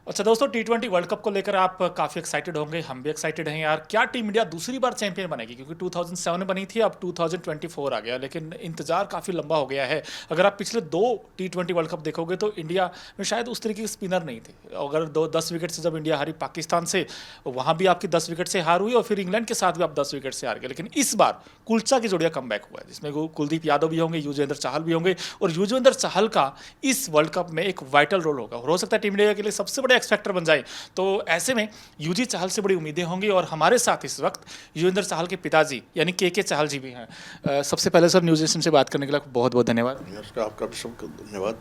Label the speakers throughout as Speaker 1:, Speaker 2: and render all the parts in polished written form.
Speaker 1: अच्छा दोस्तों, टी20 world cup को लेकर आप काफ़ी एक्साइटेड होंगे, हम भी एक्साइटेड हैं यार। क्या टीम इंडिया दूसरी बार चैंपियन बनेगी? क्योंकि 2007 में बनी थी, अब 2024 आ गया, लेकिन इंतजार काफ़ी लंबा हो गया है। अगर आप पिछले दो टी20 वर्ल्ड कप देखोगे तो इंडिया में शायद उस तरीके के स्पिनर नहीं थे। अगर 10 विकेट से जब इंडिया हारी पाकिस्तान से, वहाँ भी आपकी 10 विकेट से हार हुई और फिर इंग्लैंड के साथ भी आप 10 विकेट से हार गए। लेकिन इस बार कुलचा की जोड़िया कम बैक हुआ है, जिसमें कुलदीप यादव भी होंगे, युजवेंद्र चहल भी होंगे, और युजवेंद्र चहल का इस वर्ल्ड कप में एक वाइटल रोल होगा और हो सकता है टीम इंडिया के लिए सबसे बड़े एक्स फैक्टर बन जाए। तो ऐसे में यूजी चहल से बड़ी उम्मीदें होंगी और हमारे साथ इस वक्त युजवेंद्र चहल के पिताजी यानी के चहल जी भी हैं। सबसे पहले सर, न्यूज एशियन से बात करने के लिए बहुत बहुत धन्यवाद।
Speaker 2: नमस्कार, आपका भी सबको धन्यवाद।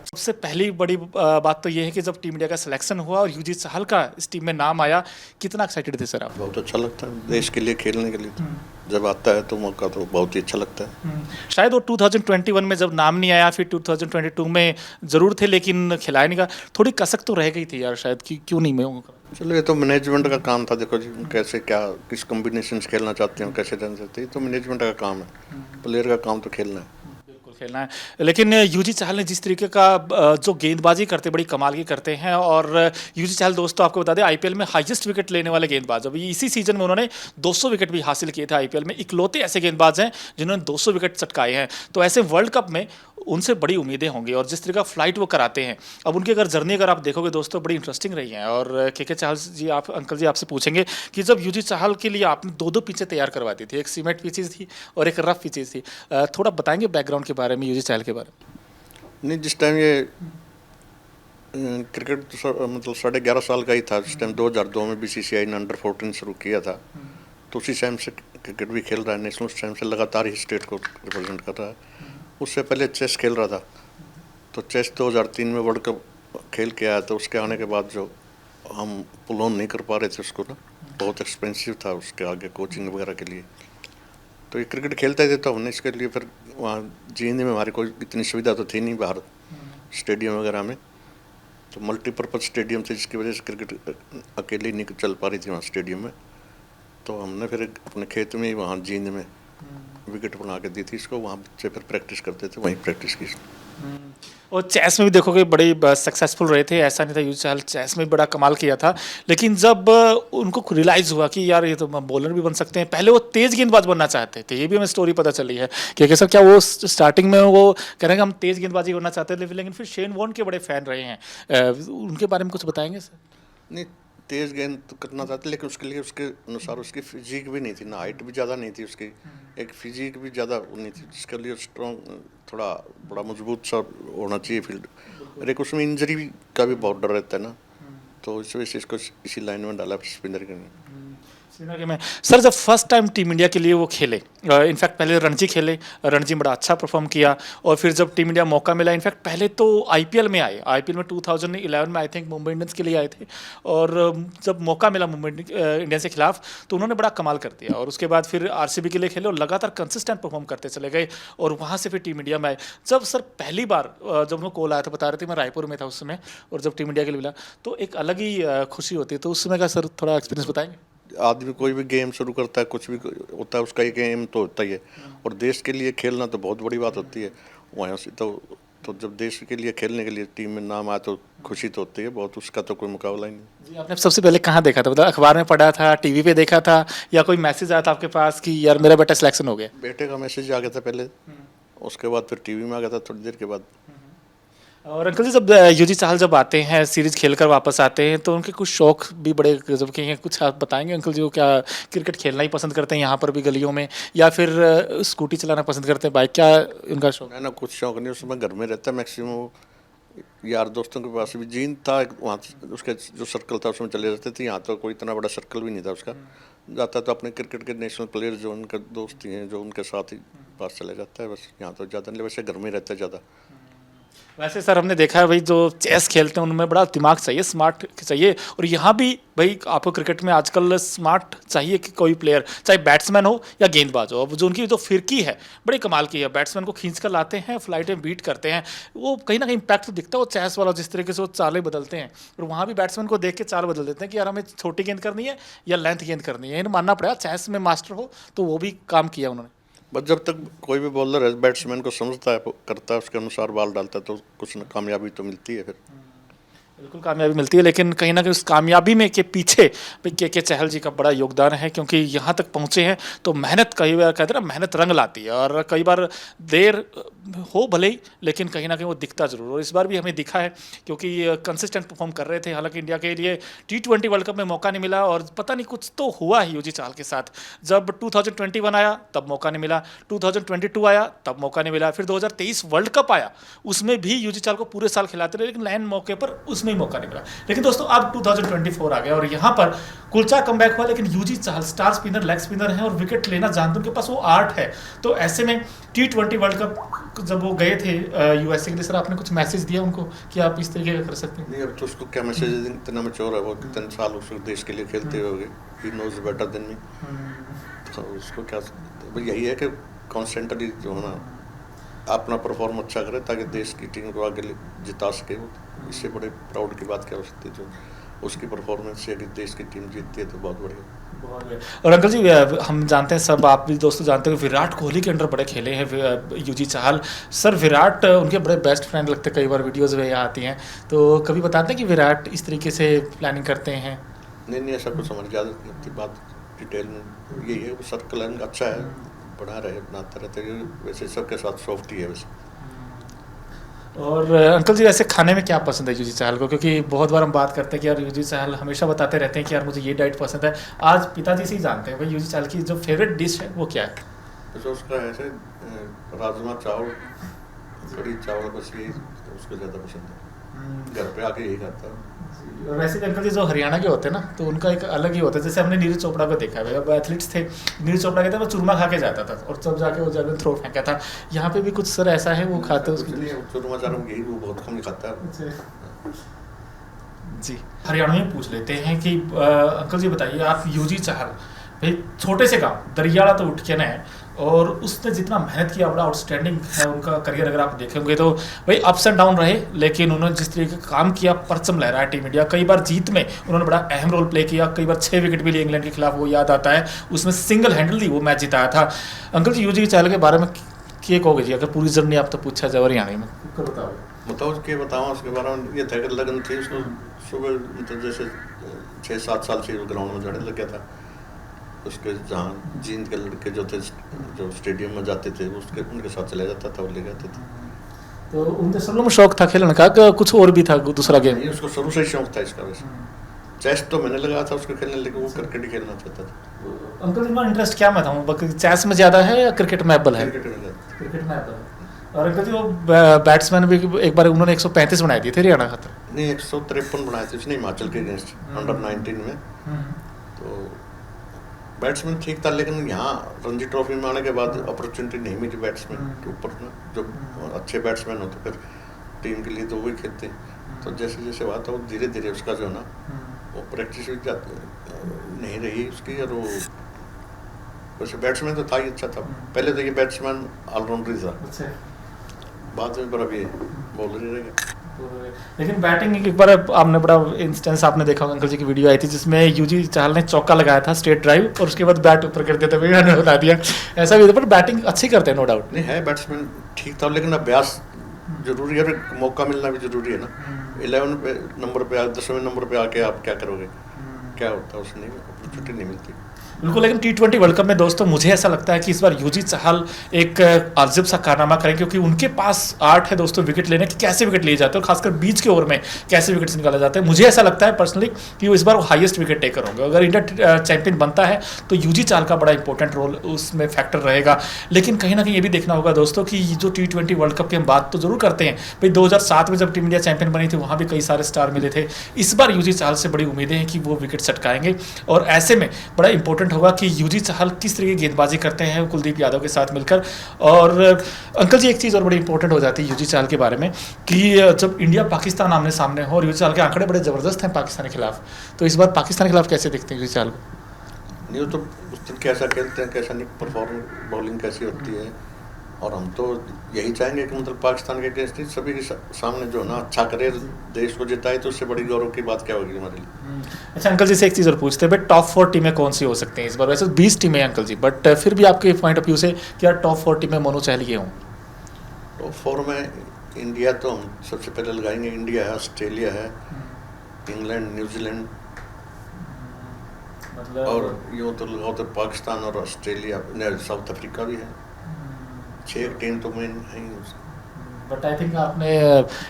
Speaker 1: सबसे पहली बड़ी बात तो ये है कि जब टीम इंडिया का सिलेक्शन हुआ और यूजी चहल का इस टीम में नाम आया, कितना एक्साइटेड थे सर आप?
Speaker 2: बहुत अच्छा लगता है देश के लिए खेलने के लिए। तो जब आता है तो मौका तो बहुत ही अच्छा लगता है।
Speaker 1: शायद वो 2021 में जब नाम नहीं आया, फिर 2022 में जरूर थे लेकिन खिलाया नहीं गया। थोड़ी कसक तो रह गई थी यार शायद, कि क्यों नहीं मैं।
Speaker 2: चलो, ये तो मैनेजमेंट का काम था। देखो जी, कैसे क्या किस कॉम्बिनेशन से खेलना चाहते हैं, कैसे रन चाहते हैं, तो मैनेजमेंट का काम है। प्लेयर का काम तो खेलना है।
Speaker 1: बिल्कुल खेलना है, लेकिन यूजी चहल ने जिस तरीके का जो गेंदबाजी करते बड़ी कमाल की करते हैं। और यूजी चहल दोस्तों आपको बता दें, आईपीएल में हाईएस्ट विकेट लेने वाले गेंदबाज, अभी इसी सीजन में उन्होंने 200 विकेट भी हासिल किए थे। आईपीएल में इकलौते ऐसे गेंदबाज हैं जिन्होंने 200 विकेट चटकाए हैं। तो ऐसे वर्ल्ड कप में उनसे बड़ी उम्मीदें होंगी और जिस तरह का फ्लाइट वो कराते हैं, अब उनकी अगर जर्नी अगर आप देखोगे दोस्तों, बड़ी इंटरेस्टिंग रही है। और के चहल जी, आप अंकल जी आपसे पूछेंगे कि जब यूजी चहल के लिए आपने दो दो पिचें तैयार करवा दी थी, एक सीमेंट पिचेज थी और एक रफ पिचेज थी, थोड़ा बताएंगे बैकग्राउंड के बारे में, यूजी चहल के बारे में?
Speaker 2: नहीं, जिस टाइम ये क्रिकेट तो मतलब 11.5 साल का ही था जिस टाइम 2002 में बीसीसीआई ने अंडर 14 शुरू किया था। तो उसी टाइम से क्रिकेट भी खेल रहा है नेशनल। उस टाइम से लगातार ही स्टेट को रिप्रेजेंट कर रहा है। उससे पहले चेस खेल रहा था। तो चेस 2003 में वर्ल्ड कप खेल के आया। तो उसके आने के बाद जो हम पुल ऑन नहीं कर पा रहे थे उसको ना, बहुत एक्सपेंसिव था उसके आगे कोचिंग वगैरह के लिए। तो ये क्रिकेट खेलते थे तो हमने इसके लिए फिर वहाँ जींद में हमारी कोई इतनी सुविधा तो थी नहीं बाहर स्टेडियम वगैरह में। तो मल्टीपर्पज़ स्टेडियम थे जिसकी वजह से क्रिकेट अकेले नहीं चल पा रही थी वहाँ स्टेडियम में। तो हमने फिर अपने खेत में ही वहाँ जींद में विकेट बना के दी थी इसको। वहाँ बच्चे फिर प्रैक्टिस करते थे, वहीं प्रैक्टिस की।
Speaker 1: और चेस में भी देखोगे बड़े सक्सेसफुल रहे थे, ऐसा नहीं था। यूज चहल चेस में भी बड़ा कमाल किया था, लेकिन जब उनको रियलाइज़ हुआ कि यार ये तो बॉलर भी बन सकते हैं, पहले वो तेज़ गेंदबाज बनना चाहते थे। ये भी हमें स्टोरी पता चली है कि सर क्या वो स्टार्टिंग में वो कह रहे हैं कि हम तेज़ गेंदबाजी करना चाहते थे, लेकिन फिर शेन वॉर्न के बड़े फ़ैन रहे हैं। उनके बारे में कुछ बताएंगे सर?
Speaker 2: नहीं, तेज़ गेंद तो करना चाहते, लेकिन उसके लिए उसके अनुसार उसकी फिजिक भी नहीं थी ना, हाइट भी ज़्यादा नहीं थी उसकी। एक फिजिक भी ज़्यादा नहीं थी जिसके लिए स्ट्रॉन्ग, थोड़ा बड़ा मजबूत सा होना चाहिए फील्ड। और एक उसमें इंजरी का भी बहुत डर रहता है ना। तो इस वजह से इसको इसी लाइन में डाला स्पिनर के।
Speaker 1: श्रीलंका में सर, जब फर्स्ट टाइम टीम इंडिया के लिए वो खेले, इनफैक्ट पहले रणजी खेले, रणजी में बड़ा अच्छा परफॉर्म किया। और फिर जब टीम इंडिया मौका मिला, इनफैक्ट पहले तो आईपीएल में आए, आईपीएल में 2011 में आई थिंक मुंबई इंडियंस के लिए आए थे। और जब मौका मिला मुंबई इंडियंस के खिलाफ तो उन्होंने बड़ा कमाल कर दिया। और उसके बाद फिर आरसीबी के लिए खेले और लगातार कंसिस्टेंट परफॉर्म करते चले गए और वहाँ से फिर टीम इंडिया में आए। जब सर पहली बार जब उनको कॉल आया था, बता रहे थे मैं रायपुर में था उस समय, और जब टीम इंडिया के लिए मिला तो एक अलग ही खुशी होती है। तो उस समय का सर थोड़ा एक्सपीरियंस बताएंगे?
Speaker 2: आदमी कोई भी गेम शुरू करता है, कुछ भी होता है, उसका एक एम तो होता ही है। और देश के लिए खेलना तो बहुत बड़ी बात होती है। वहाँ से तो जब देश के लिए खेलने के लिए टीम में नाम आया तो खुशी तो होती है बहुत। उसका तो कोई मुकाबला ही नहीं।
Speaker 1: जी, आपने सबसे पहले कहाँ देखा था? मतलब अखबार में पढ़ा था, टीवी पे देखा था, या कोई मैसेज आया था आपके पास कि यार मेरा बेटा सिलेक्शन हो गया?
Speaker 2: बेटे का मैसेज आ गया था पहले, उसके बाद फिर टीवी में आ गया था थोड़ी देर के बाद।
Speaker 1: और अंकल जी, जब यूजी चाहल जब आते हैं, सीरीज खेलकर वापस आते हैं, तो उनके कुछ शौक भी बड़े गजब के हैं। कुछ आप बताएंगे अंकल जी को? क्या क्रिकेट खेलना ही पसंद करते हैं यहाँ पर भी गलियों में, या फिर स्कूटी चलाना पसंद करते हैं, बाइक? क्या उनका शौक?
Speaker 2: है ना, कुछ शौक नहीं। उसमें घर में रहता है मैक्सिमम। वो यार दोस्तों के पास भी जीन था वहाँ, उसके जो सर्कल था उसमें चले जाते थे। यहाँ तो कोई इतना बड़ा सर्कल भी नहीं था उसका। जाता तो अपने क्रिकेट के नेशनल प्लेयर जो उनके दोस्त ही हैं, जो उनके साथ ही पास चले जाता है बस। यहाँ तो ज़्यादा नहीं, वैसे घर में ही रहता है ज़्यादा।
Speaker 1: वैसे सर हमने देखा है भाई, जो चेस खेलते हैं उनमें बड़ा दिमाग चाहिए, स्मार्ट चाहिए। और यहाँ भी भाई आपको क्रिकेट में आजकल स्मार्ट चाहिए कि कोई प्लेयर, चाहे बैट्समैन हो या गेंदबाज हो। अब जो उनकी जो फिरकी है बड़ी कमाल की है, बैट्समैन को खींच कर लाते हैं, फ्लाइटें बीट करते हैं। वो कहीं ना कहीं इम्पैक्ट तो दिखता है वो चेस वाला, जिस तरीके से वो चालें बदलते हैं। और वहाँ भी बैट्समैन को देख के चाल बदल देते हैं कि यार हमें छोटी गेंद करनी है या लेंथ गेंद करनी है। इन्हें मानना पड़ेगा, चेस में मास्टर हो तो वो भी काम किया उन्होंने।
Speaker 2: बस जब तक कोई भी बॉलर है बैट्समैन को समझता है, करता है, उसके अनुसार बॉल डालता है, तो कुछ न कामयाबी तो मिलती है फिर।
Speaker 1: बिल्कुल कामयाबी मिलती है, लेकिन कहीं ना कहीं उस कामयाबी में के पीछे के चहल जी का बड़ा योगदान है, क्योंकि यहाँ तक पहुँचे हैं तो मेहनत, कई बार कहते हैं ना, मेहनत रंग लाती है, और कई बार देर हो भले ही, लेकिन कहीं ना कहीं वो दिखता जरूर, और इस बार भी हमें दिखा है, क्योंकि कंसिस्टेंट परफॉर्म कर रहे थे। हालांकि इंडिया के लिए T20 वर्ल्ड कप में मौका नहीं मिला, और पता नहीं कुछ तो हुआ ही युजी चाहल के साथ। जब 2021 आया तब मौका नहीं मिला, 2022 आया तब मौका नहीं मिला, फिर 2023 वर्ल्ड कप आया, उसमें भी युजी चाहल को पूरे साल खिलाते रहे, लेकिन लाइन मौके पर उसमें ही मौका नहीं मिला। लेकिन दोस्तों अब 2024 आ गया, और यहाँ पर कुलचा कमबैक हुआ, लेकिन युजी चाहल स्टार स्पिनर, लेग स्पिनर हैं, और विकेट लेना जानते हैं, उनके पास वो आर्ट है। तो ऐसे में T20 वर्ल्ड कप जब वो गए थे यूएसए के लिए, सर आपने कुछ मैसेज दिया उनको कि आप इस तरीके का कर सकते हैं?
Speaker 2: नहीं, अब तो उसको क्या मैसेज दें, इतना मैच्योर है वो, कितने साल उसको देश के लिए खेलते हुए, he knows better than me. तो उसको क्या, यही है कि कॉन्स्टेंटली जो है ना अपना परफॉर्म अच्छा करे, ताकि देश की टीम को आगे जिता सके। इससे बड़े प्राउड की बात क्या हो सकती है, जो उसकी परफॉर्मेंस से अगर देश की टीम जीतती है तो बहुत बढ़िया।
Speaker 1: और अंकल जी, हम जानते हैं, सब आप भी दोस्तों जानते हैं, विराट कोहली के अंडर बड़े खेले हैं युजी चाहल। सर विराट उनके बड़े बेस्ट फ्रेंड लगते हैं, कई बार वीडियोज़ में आती हैं, तो कभी बताते हैं कि विराट इस तरीके से प्लानिंग करते हैं?
Speaker 2: नहीं, ऐसा कुछ समझ ज़्यादा अपनी बात डिटेल में यही है, वो सर्कल अच्छा है, बना रहे, बनाते रहते हैं, वैसे सबके साथ सॉफ्ट ही है वैसे।
Speaker 1: और अंकल जी, वैसे खाने में क्या पसंद है युजी चाहल को? क्योंकि बहुत बार हम बात करते हैं कि यार युजी चाहल हमेशा बताते रहते हैं कि यार मुझे ये डाइट पसंद है। आज पिताजी से ही जानते हैं भाई युजी चाहल की जो फेवरेट डिश है वो क्या है?
Speaker 2: तो उसका ऐसे राजमा चावल, कढ़ी चावल, बस यही उसको ज़्यादा पसंद है, घर पे आके यही खाता है।
Speaker 1: और वैसे भी अंकल जी जो हरियाणा के होते हैं ना, तो उनका एक अलग ही होता है। जैसे हमने नीरज चोपड़ा को देखा है, अब एथलीट्स थे, नीरज चोपड़ा कहता है मैं चूरमा खा के जाता था, और तब जाके वो जैवलिन थ्रो फेंका था। यहाँ पे भी कुछ सर ऐसा है, वो खाते हैं
Speaker 2: चूरमा चावल, यही वो बहुत कम खाता है
Speaker 1: जी। हरियाणा में पूछ लेते हैं कि अंकल जी बताइए, आप युजी चाहल भाई छोटे से गांव दरियाड़ा तो उठ के ना है, और उसने जितना मेहनत किया बड़ा आउटस्टैंडिंग है उनका करियर। अगर आप देखेंगे तो भाई अप्स एंड डाउन रहे, लेकिन उन्होंने जिस तरीके का काम किया, परचम लहराया टीम इंडिया। कई बार जीत में उन्होंने बड़ा अहम रोल प्ले किया, कई बार 6 विकेट भी लिए इंग्लैंड के खिलाफ, वो याद आता है, उसमें सिंगल हैंडली वो मैच जिताया था। अंकल जी युजी चाहल के बारे में क्या कहोगे जी, अगर पूरी जर्नी आप तो पूछा जाए हरियाणा में?
Speaker 2: बताओ कि बताऊँ उसके बारे में। ये था कि लगन थी उसको, सुबह मतलब जैसे 6-7 साल से ग्राउंड में जाने लग गया था। उसके जहाँ जींद के लड़के जो थे, जो स्टेडियम में जाते थे, उसके उनके साथ चले जाता था, वो ले जाते थे।
Speaker 1: तो उनके शुरू में शौक था खेलने का, कुछ और भी था दूसरा गेम?
Speaker 2: नहीं, उसको शुरू से ही शौक था इसका। वैसे चेस तो मैंने लगाया था उसको खेलने, लेकिन वो क्रिकेट ही खेलना चाहता था।
Speaker 1: अंकल जी इंटरेस्ट क्या में था, चेस में ज़्यादा है या क्रिकेट में एबल है?
Speaker 2: क्रिकेट में
Speaker 1: एबल है। और अंकल जी वो बैट्समैन भी एक बार उन्होंने 135 बनाई थी हरियाणा खातर?
Speaker 2: नहीं, 153 बनाए थे उसने हिमाचल के अगेंस्ट अंडर 19 में। तो बैट्समैन ठीक था, लेकिन यहाँ रणजी ट्रॉफी में आने के बाद अपॉर्चुनिटी नहीं मिली बैट्समैन के ऊपर ना। जो अच्छे बैट्समैन होते फिर टीम के लिए तो वही खेलते। तो जैसे जैसे हुआ था वो धीरे धीरे उसका जो है ना, वो प्रैक्टिस नहीं रही उसकी, और वो वैसे बैट्समैन तो था ही अच्छा था। पहले तो ये बैट्समैन ऑलराउंडर था, बाद में पर अभी बॉलर ही रहेगा।
Speaker 1: लेकिन बैटिंग एक बार आपने बड़ा इंस्टेंस आपने देखा होगा, अंकल जी की वीडियो आई थी जिसमें युजी चाहल ने चौका लगाया था स्ट्रेट ड्राइव, और उसके बाद बैट ऊपर कर दिया था, मैंने बता दिया। ऐसा भी था, पर बैटिंग अच्छी करते हैं नो डाउट।
Speaker 2: नहीं है, बैट्समैन ठीक था, लेकिन अभ्यास जरूरी है, मौका मिलना भी जरूरी है ना। 11 नंबर पे 10वें नंबर पे आके आप क्या करोगे, क्या होता है, उसने अपॉर्चुनिटी नहीं मिलती।
Speaker 1: बिल्कुल, लेकिन T20 वर्ल्ड कप में दोस्तों मुझे ऐसा लगता है कि इस बार युजी चाहल एक अजब सा कारनामा करें, क्योंकि उनके पास आर्ट है दोस्तों विकेट लेने की, कैसे विकेट लिए जाते हैं, और खासकर बीच के ओवर में कैसे विकेट्स निकाले जाते हैं। मुझे ऐसा लगता है पर्सनली कि वो इस बार हाईएस्ट विकेट टेकर होंगे। अगर इंडिया चैंपियन बनता है तो युजी चाहल का बड़ा इंपॉर्टेंट रोल उसमें फैक्टर रहेगा। लेकिन कहीं ना कहीं ये भी देखना होगा दोस्तों कि जो T20 वर्ल्ड कप की हम बात तो जरूर करते हैं भाई, 2007 में जब टीम इंडिया चैंपियन बनी थी वहाँ भी कई सारे स्टार मिले थे। इस बार युजी चाहल से बड़ी उम्मीदें हैं कि वो विकेट सटकाएंगे, और ऐसे में बड़ा इंपॉर्टेंट होगा कि युजी चाहल किस तरह की गेंदबाजी करते हैं कुलदीप यादव के साथ मिलकर। और अंकल जी एक चीज़ और बड़ी इंपॉर्टेंट हो जाती है युजी चाहल के बारे में कि जब इंडिया पाकिस्तान आमने सामने हो, और युजी चाहल के आंकड़े बड़े ज़बरदस्त हैं पाकिस्तान के खिलाफ, तो इस बार पाकिस्तान के खिलाफ कैसे देखते हैं युजी चाहल को?
Speaker 2: नहीं, तो उस दिन कैसा खेलते हैं, कैसा नहीं परफॉर्म, बॉलिंग कैसी होती है, और हम तो यही चाहेंगे कि मतलब पाकिस्तान के अगेंस्ट सभी के सामने जो ना अच्छा करे, देश को जिताए, तो उससे बड़ी गौरव की बात क्या होगी हमारे लिए।
Speaker 1: अच्छा अंकल जी से एक चीज़ और पूछते हैं भाई, टॉप 4 टीमें कौन सी हो सकती हैं इस बार? वैसे 20 टीमें अंकल जी, बट फिर भी आपके पॉइंट ऑफ व्यू से क्या टॉप 4 टीमें मोनू चाहल की हों?
Speaker 2: टॉप 4 में इंडिया तो हम सबसे पहले लगाएंगे। इंडिया है, ऑस्ट्रेलिया है, इंग्लैंड, न्यूजीलैंड
Speaker 1: मतलब
Speaker 2: और यूँ तो लगाओ तो पाकिस्तान और ऑस्ट्रेलिया, साउथ अफ्रीका भी है। 6 टीम तो मेन है ही उसका।
Speaker 1: बट आई थिंक आपने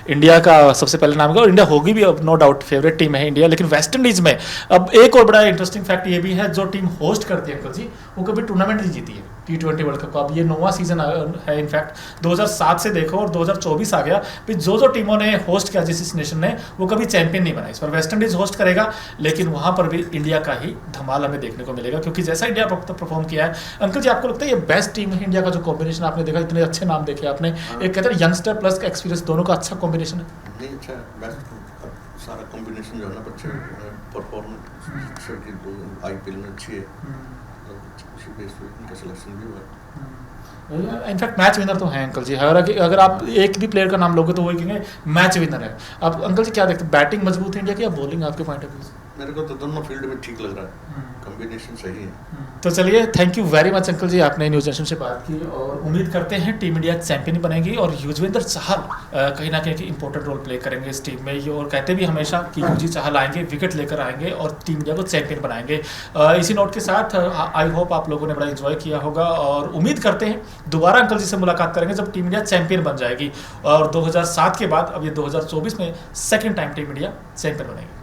Speaker 1: इंडिया का सबसे पहले नाम किया और इंडिया होगी भी, अब नो डाउट फेवरेट टीम है इंडिया। लेकिन वेस्ट इंडीज में अब एक और बड़ा इंटरेस्टिंग फैक्ट ये भी है, जो टीम होस्ट करती है अंकल जी, वो कभी टूर्नामेंट नहीं जीती है T20 वर्ल्ड कप का। अब ये 9वां सीजन है इनफैक्ट, 2007 से देखो और 2024 आ गया, फिर जो टीमों ने होस्ट किया जिस नेशन ने, वो कभी चैंपियन नहीं बना। इस पर वेस्ट इंडीज होस्ट करेगा, लेकिन वहां पर भी इंडिया का ही धमाल हमें देखने को मिलेगा, क्योंकि जैसा इंडिया परफॉर्म किया है। अंकल जी, आपको लगता है ये बेस्ट टीम है इंडिया का? जो कॉम्बिनेशन आपने देखा, इतने अच्छे नाम देखे आपने, एक कहते हैं यंगस्टर प्लस एक्सपीरियंस, दोनों का अच्छा कॉम्बिनेशन है।
Speaker 2: नहीं, अच्छा बेस्ट सारा कॉम्बिनेशन जो है ना, बच्चे परफॉर्मेंस की IPL में अच्छी है, उसी बेस पे इनका सिलेक्शन भी हुआ है।
Speaker 1: इनफैक्ट मैच विनर तो हैं अंकल जी। अगर आप एक भी प्लेयर का नाम लोगे तो वो कहेंगे मैच विनर है। अब अंकल जी क्या देखते हैं, बैटिंग मजबूत है इंडिया की या बॉलिंग आपके पॉइंट ऑफ व्यू से?
Speaker 2: मेरे को तो दोनों फील्ड में ठीक लग रहा है, कॉम्बिनेशन सही है।
Speaker 1: तो चलिए, thank you very much uncle ji, आपने न्यूज नेशन से बात की, और उम्मीद करते हैं टीम इंडिया चैंपियन बनेगी और युजवेंद्र चहल कहीं ना कहीं इंपॉर्टेंट रोल प्ले करेंगे इस टीम में। ये और कहते भी हमेशा कि युजी चहल आएंगे, विकेट लेकर आएंगे और टीम इंडिया को चैंपियन बनाएंगे। इसी नोट के साथ आई होप आप लोगों ने बड़ा इंजॉय किया होगा, और उम्मीद करते हैं दोबारा अंकल जी से मुलाकात करेंगे जब टीम इंडिया चैंपियन बन जाएगी। और 2007 के बाद अब ये 2024 में second time team India champion बनेगी।